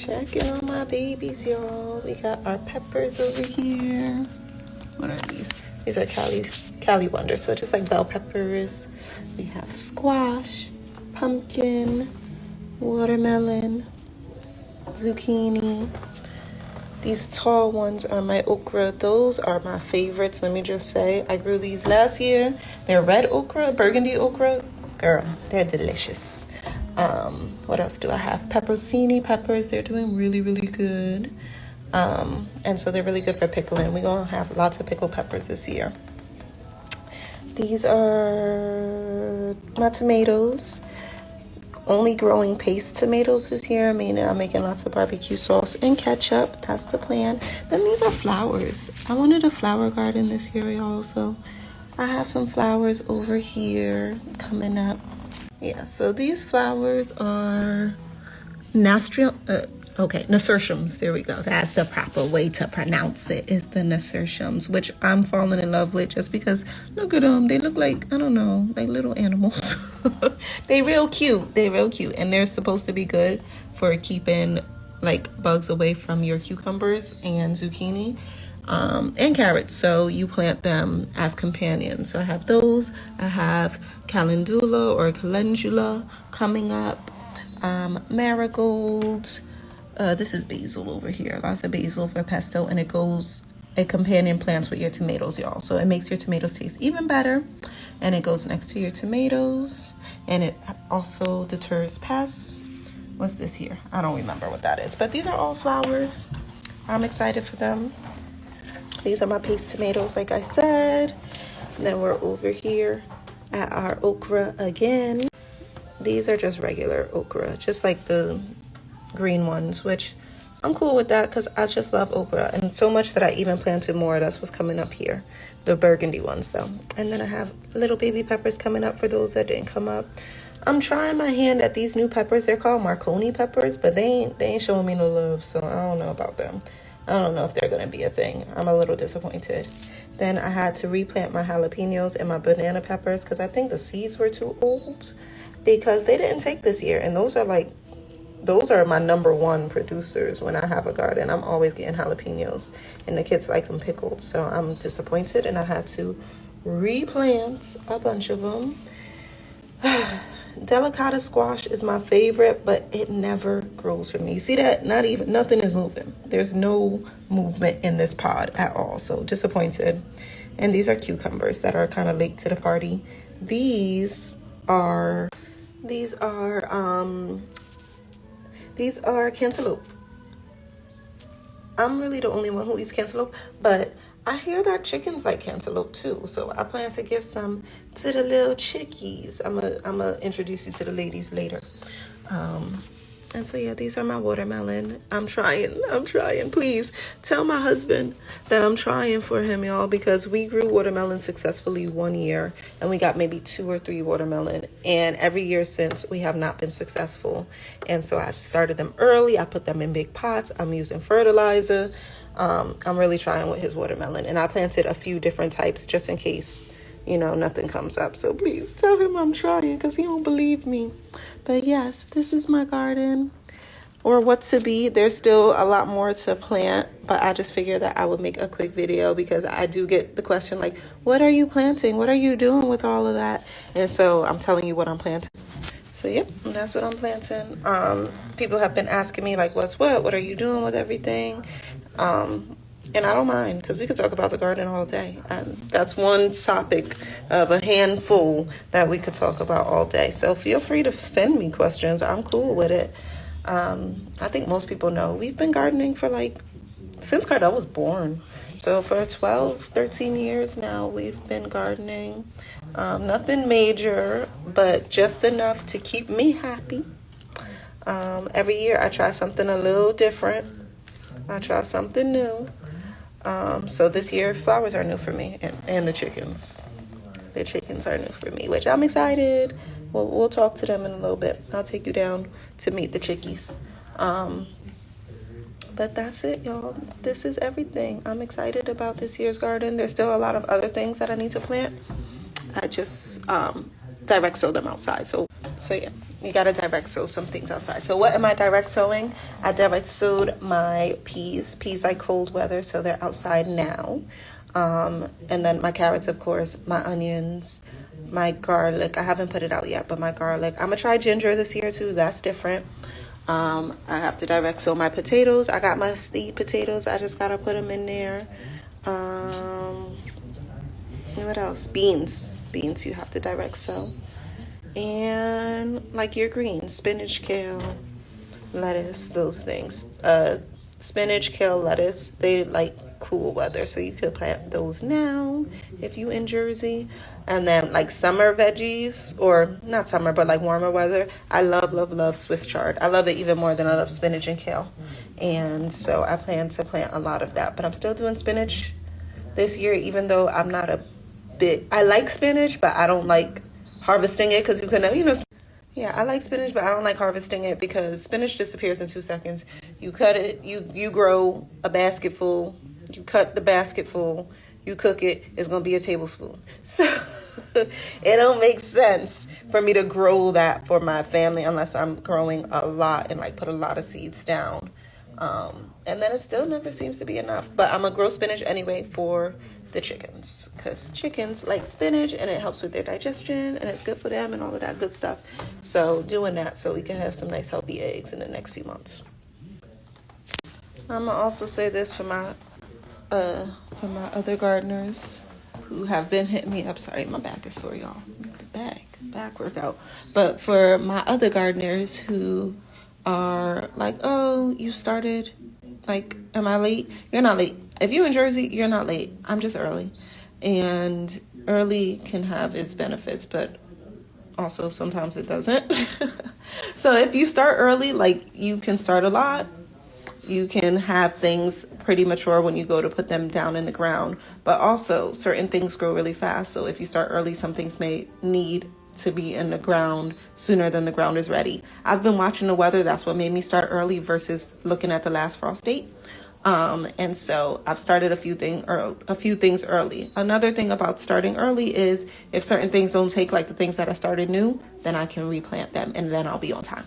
Checking on my babies, y'all. We got our peppers over here. What are these? These are Cali Wonders, so just like bell peppers. We have squash, pumpkin, watermelon, zucchini. These tall ones are my okra. Those are my favorites, let me just say. I grew these last year. They're red okra, burgundy okra. Girl, they're delicious. What else do I have? Pepperoni peppers. They're doing really, really good. And so they're really good for pickling. We're going to have lots of pickled peppers this year. These are my tomatoes. Only growing paste tomatoes this year, meaning I'm making lots of barbecue sauce and ketchup. That's the plan. Then these are flowers. I wanted a flower garden this year, y'all. So I have some flowers over here coming up. Yeah, so these flowers are nasturtiums. There we go. That's the proper way to pronounce it, is the nasturtiums, which I'm falling in love with just because look at them. They look like, I don't know, like little animals. They real cute. They real cute. And they're supposed to be good for keeping like bugs away from your cucumbers and zucchini. And carrots, so you plant them as companions. So I have those. I have calendula or calendula coming up, marigold. This is basil over here. Lots of basil for pesto, and it companion plants with your tomatoes, y'all. So it makes your tomatoes taste even better, and it goes next to your tomatoes, and it also deters pests. What's this here? I don't remember what that is, but these are all flowers. I'm excited for them. These are my paste tomatoes, like I said. And then we're over here at our okra again. These are just regular okra, just like the green ones, which I'm cool with that because I just love okra. And so much that I even planted more. That's what's coming up here. The burgundy ones, though. And then I have little baby peppers coming up for those that didn't come up. I'm trying my hand at these new peppers. They're called Marconi peppers, but they ain't showing me no love, so I don't know about them. I don't know if they're gonna be a thing. I'm a little disappointed. Then I had to replant my jalapenos and my banana peppers because I think the seeds were too old because they didn't take this year. And those are my #1 producers when I have a garden. I'm always getting jalapenos and the kids like them pickled. So I'm disappointed and I had to replant a bunch of them. Delicata squash is my favorite, but it never grows for me. You see that? Nothing is moving. There's no movement in this pod at all. So disappointed. And these are cucumbers that are kind of late to the party. These are cantaloupe. I'm really the only one who eats cantaloupe, but I hear that chickens like cantaloupe too, so I plan to give some to the little chickies. I'm gonna introduce you to the ladies later. And so yeah, these are my watermelon. I'm trying. Please tell my husband that I'm trying for him, y'all, because we grew watermelon successfully one year and we got maybe 2 or 3 watermelon. And every year since, we have not been successful. And so I started them early. I put them in big pots. I'm using fertilizer. I'm really trying with his watermelon. And I planted a few different types just in case, nothing comes up. So please tell him I'm trying because he don't believe me. But yes, this is my garden, or what to be. There's still a lot more to plant, but I just figured that I would make a quick video because I do get the question like, what are you planting? What are you doing with all of that? And so I'm telling you what I'm planting. So yep, that's what I'm planting. People have been asking me like, what's what are you doing with everything? And I don't mind because we could talk about the garden all day. And that's one topic of a handful that we could talk about all day. So feel free to send me questions. I'm cool with it. I think most people know we've been gardening for since Cardell was born. So for 12, 13 years now, we've been gardening. Nothing major, but just enough to keep me happy. Every year I try something a little different. I try something new. So this year, flowers are new for me, and the chickens. The chickens are new for me, which I'm excited. We'll talk to them in a little bit. I'll take you down to meet the chickies. But that's it, y'all. This is everything. I'm excited about this year's garden. There's still a lot of other things that I need to plant. I just direct sow them outside. So So yeah, you gotta direct sow some things outside. So what am I direct sowing? I direct sowed my peas. Peas like cold weather, so they're outside now. And then my carrots, of course, my onions, my garlic. I haven't put it out yet, but my garlic. I'm gonna try ginger this year too. That's different. I have to direct sow my potatoes. I got my seed potatoes. I just gotta put them in there. And what else? Beans. Beans you have to direct sow. And like your greens, spinach, kale, lettuce, those things. Spinach, kale, lettuce, they like cool weather, so you could plant those now if you in Jersey. And then like summer veggies, or not summer, but like warmer weather, I love Swiss chard. I love it even more than I love spinach and kale. And so I plan to plant a lot of that, but I'm still doing spinach this year, even though I'm not a bit, I like spinach, but I don't like harvesting it, because you can, yeah, I like spinach, but I don't like harvesting it because spinach disappears in 2 seconds. You cut it, you grow a basket full, you cut the basket full, you cook it, it's going to be a tablespoon. So it don't make sense for me to grow that for my family unless I'm growing a lot and like put a lot of seeds down. And then it still never seems to be enough. But I'm going to grow spinach anyway for the chickens, because chickens like spinach and it helps with their digestion and it's good for them and all of that good stuff. So doing that so we can have some nice healthy eggs in the next few months. I'm gonna also say this for my other gardeners who have been hitting me up. Sorry, my back is sore, y'all. Back workout. But for my other gardeners who are like, oh, you started, like, am I late? You're not late. If you're in Jersey, you're not late. I'm just early. And early can have its benefits, but also sometimes it doesn't. So if you start early, like, you can start a lot. You can have things pretty mature when you go to put them down in the ground. But also, certain things grow really fast. So if you start early, some things may need to be in the ground sooner than the ground is ready. I've been watching the weather. That's what made me start early versus looking at the last frost date. And so I've started a few things early. Another thing about starting early is if certain things don't take, like the things that I started new, then I can replant them and then I'll be on time.